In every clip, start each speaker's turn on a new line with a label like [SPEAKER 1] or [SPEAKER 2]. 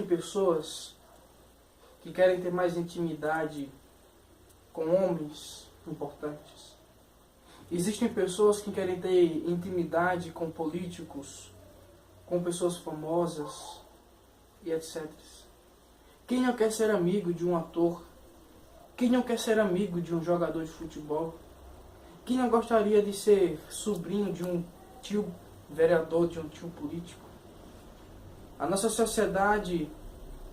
[SPEAKER 1] pessoas que querem ter mais intimidade com homens importantes. Existem pessoas que querem ter intimidade com políticos, com pessoas famosas e etc. Quem não quer ser amigo de um ator? Quem não quer ser amigo de um jogador de futebol? Quem não gostaria de ser sobrinho de um tio vereador, de um tio político? A nossa sociedade,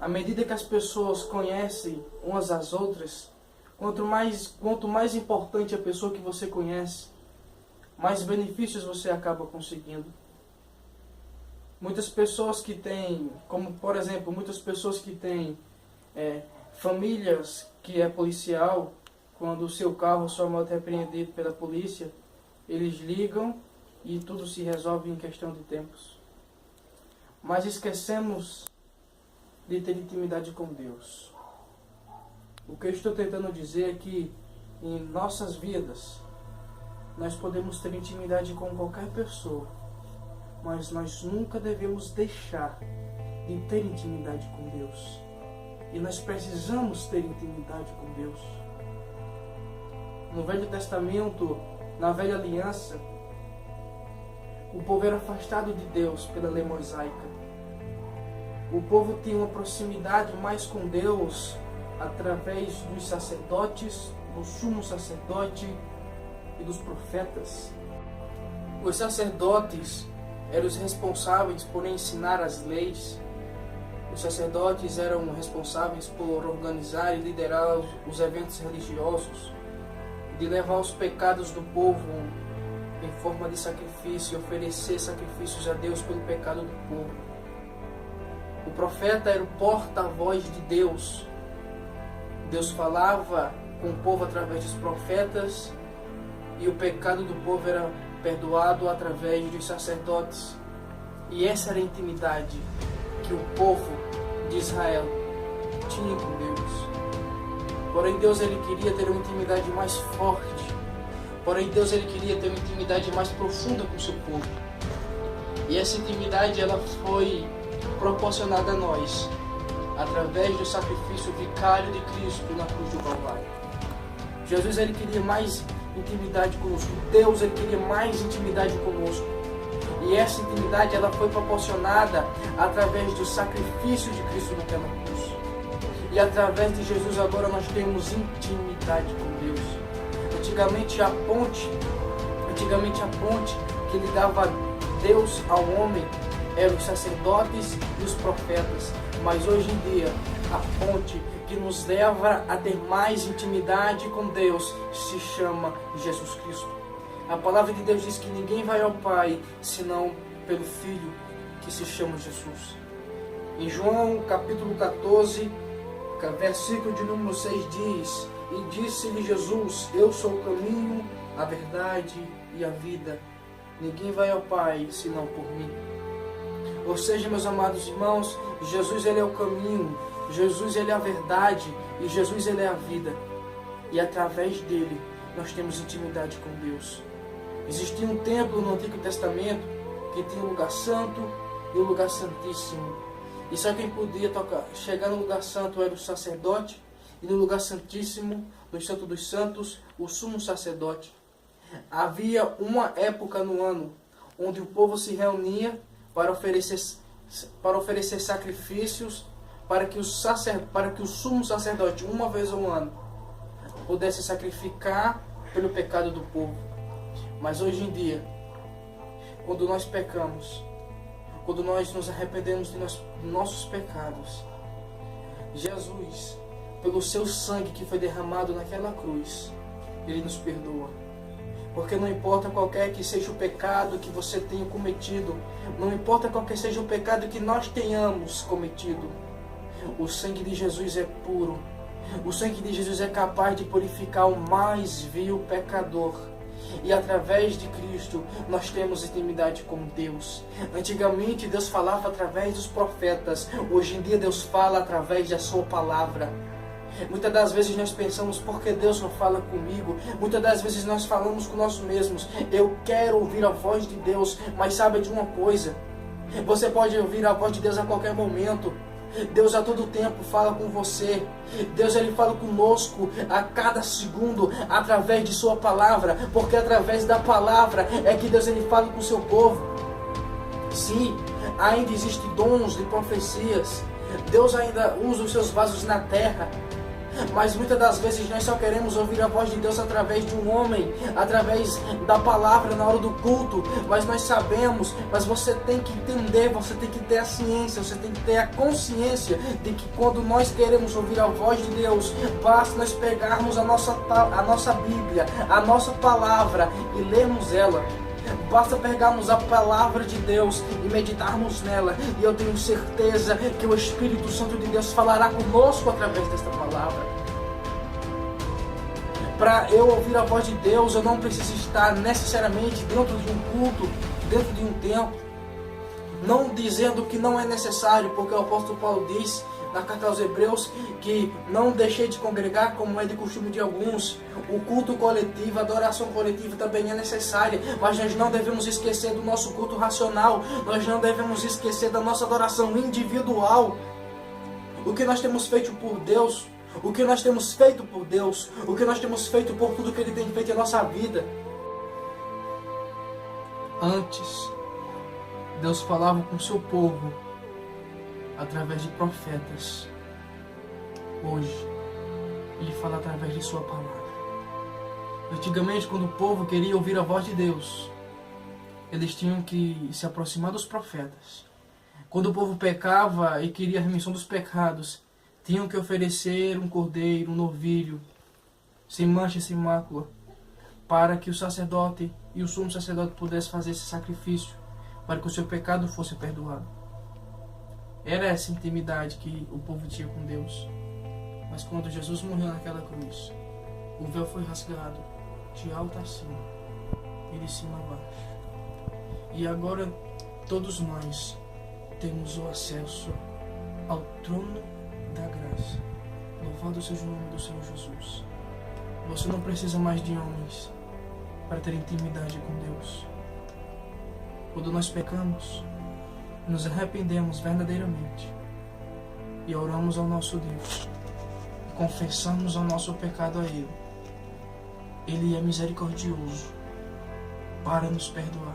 [SPEAKER 1] à medida que as pessoas conhecem umas às outras, quanto mais importante a pessoa que você conhece, mais benefícios você acaba conseguindo. Muitas pessoas que têm, como por exemplo, muitas pessoas que têm famílias que é policial, quando o seu carro, sua moto é apreendido pela polícia, eles ligam e tudo se resolve em questão de tempos. Mas esquecemos de ter intimidade com Deus. O que eu estou tentando dizer é que em nossas vidas nós podemos ter intimidade com qualquer pessoa, mas nós nunca devemos deixar de ter intimidade com Deus. E nós precisamos ter intimidade com Deus. No Velho Testamento, na Velha Aliança, o povo era afastado de Deus pela lei mosaica. O povo tinha uma proximidade mais com Deus através dos sacerdotes, do sumo sacerdote e dos profetas. Os sacerdotes eram os responsáveis por ensinar as leis. Os sacerdotes eram responsáveis por organizar e liderar os eventos religiosos, de levar os pecados do povo em forma de sacrifício e oferecer sacrifícios a Deus pelo pecado do povo. O profeta era o porta-voz de Deus. Deus falava com o povo através dos profetas e o pecado do povo era perdoado através dos sacerdotes. E essa era a intimidade que o povo de Israel tinha com Deus. Porém, Deus ele queria ter uma intimidade mais forte. Porém, Deus ele queria ter uma intimidade mais profunda com o seu povo. E essa intimidade ela foi proporcionada a nós através do sacrifício vicário de Cristo na cruz do Calvário. Jesus ele queria mais intimidade conosco. Deus ele queria mais intimidade conosco. E essa intimidade ela foi proporcionada através do sacrifício de Cristo naquela cruz. E através de Jesus agora nós temos intimidade com Deus. Antigamente a ponte que ligava Deus ao homem eram os sacerdotes e os profetas. Mas hoje em dia a ponte que nos leva a ter mais intimidade com Deus se chama Jesus Cristo. A palavra de Deus diz que ninguém vai ao Pai senão pelo Filho, que se chama Jesus. Em João capítulo 14, versículo de número 6 diz: E disse-lhe Jesus, eu sou o caminho, a verdade e a vida. Ninguém vai ao Pai senão por mim. Ou seja, meus amados irmãos, Jesus ele é o caminho, Jesus ele é a verdade e Jesus ele é a vida. E através dele nós temos intimidade com Deus. Existia um templo no Antigo Testamento que tinha o lugar santo e o lugar santíssimo. E só quem podia chegar no lugar santo era o sacerdote, e no lugar santíssimo, no Santo dos Santos, o sumo sacerdote. Havia uma época no ano onde o povo se reunia para oferecer sacrifícios, para que o sumo sacerdote, uma vez ao ano, pudesse sacrificar pelo pecado do povo. Mas hoje em dia, quando nós pecamos, quando nós nos arrependemos de nossos pecados, Jesus, pelo seu sangue que foi derramado naquela cruz, ele nos perdoa. Porque não importa qualquer que seja o pecado que você tenha cometido, não importa qualquer seja o pecado que nós tenhamos cometido, o sangue de Jesus é puro. O sangue de Jesus é capaz de purificar o mais vil pecador. E através de Cristo nós temos intimidade com Deus. Antigamente Deus falava através dos profetas. Hoje em dia Deus fala através da sua palavra. Muitas das vezes nós pensamos, por que Deus não fala comigo? Muitas das vezes nós falamos com nós mesmos, eu quero ouvir a voz de Deus. Mas sabe de uma coisa? Você pode ouvir a voz de Deus a qualquer momento. Deus a todo tempo fala com você. Deus ele fala conosco a cada segundo através de sua palavra, porque através da palavra é que Deus ele fala com o seu povo. Sim, ainda existem dons de profecias. Deus ainda usa os seus vasos na terra. Mas muitas das vezes nós só queremos ouvir a voz de Deus através de um homem, através da palavra na hora do culto. Mas nós sabemos, mas você tem que entender, você tem que ter a ciência, você tem que ter a consciência de que quando nós queremos ouvir a voz de Deus, basta nós pegarmos a nossa Bíblia, a nossa palavra e lermos ela. Basta pegarmos a palavra de Deus e meditarmos nela. E eu tenho certeza que o Espírito Santo de Deus falará conosco através desta palavra. Para eu ouvir a voz de Deus, eu não preciso estar necessariamente dentro de um culto, dentro de um templo. Não dizendo que não é necessário, porque o apóstolo Paulo diz na carta aos Hebreus que não deixei de congregar como é de costume de alguns. O culto coletivo, a adoração coletiva também é necessária, mas nós não devemos esquecer do nosso culto racional, nós não devemos esquecer da nossa adoração individual. O que nós temos feito por Deus, o que nós temos feito por Deus, o que nós temos feito por tudo que Ele tem feito em nossa vida. Antes, Deus falava com o seu povo através de profetas. Hoje, Ele fala através de sua palavra. Antigamente, quando o povo queria ouvir a voz de Deus, eles tinham que se aproximar dos profetas. Quando o povo pecava e queria a remissão dos pecados, tinham que oferecer um cordeiro, um novilho, sem mancha e sem mácula, para que o sacerdote e o sumo sacerdote pudessem fazer esse sacrifício, para que o seu pecado fosse perdoado. Era essa intimidade que o povo tinha com Deus. Mas quando Jesus morreu naquela cruz, o véu foi rasgado de alto a cima e de cima a baixo. E agora todos nós temos o acesso ao trono da graça. Louvado seja o nome do Senhor Jesus. Você não precisa mais de homens para ter intimidade com Deus. Quando nós pecamos, nos arrependemos verdadeiramente e oramos ao nosso Deus, e confessamos o nosso pecado a Ele. Ele é misericordioso para nos perdoar.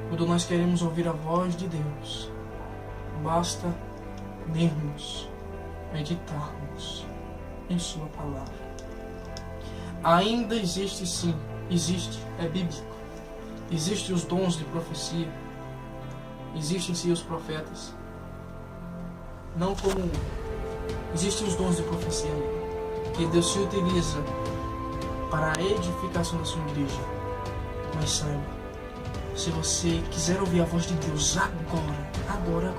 [SPEAKER 1] Quando nós queremos ouvir a voz de Deus, basta lermos, meditarmos em sua palavra. Ainda existe, sim, é bíblico. Existem os dons de profecia. Existem sim os profetas. Não como existem os dons de profecia que Deus se utiliza para a edificação da sua igreja. Mas saiba, se você quiser ouvir a voz de Deus agora,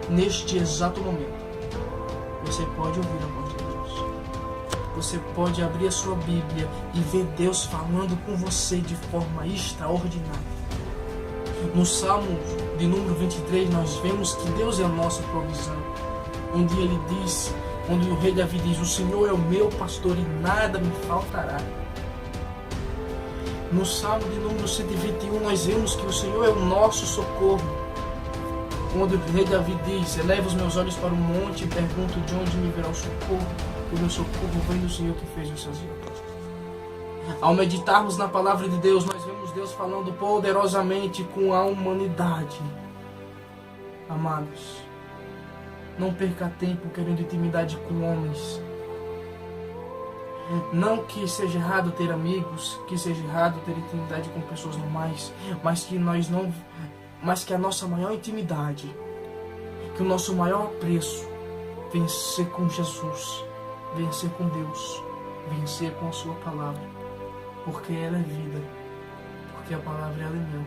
[SPEAKER 1] neste exato momento, você pode ouvir a voz de Deus. Você pode abrir a sua Bíblia e ver Deus falando com você de forma extraordinária. No Salmo de número 23, nós vemos que Deus é a nossa provisão. Onde ele diz, onde o rei Davi diz: o Senhor é o meu pastor e nada me faltará. No Salmo de número 121, nós vemos que o Senhor é o nosso socorro. Onde o rei Davi diz: eleva os meus olhos para o monte e pergunto de onde me virá o socorro. O meu socorro vem do Senhor que fez os céus e a terra. Ao meditarmos na palavra de Deus, nós vemos Deus falando poderosamente com a humanidade. Amados, não perca tempo querendo intimidade com homens. Não que seja errado ter amigos, que seja errado ter intimidade com pessoas normais, mas que a nossa maior intimidade, que o nosso maior apreço venha ser com Jesus, venha ser com Deus, venha ser com a sua palavra. Porque ela é vida, porque a palavra ela é meu.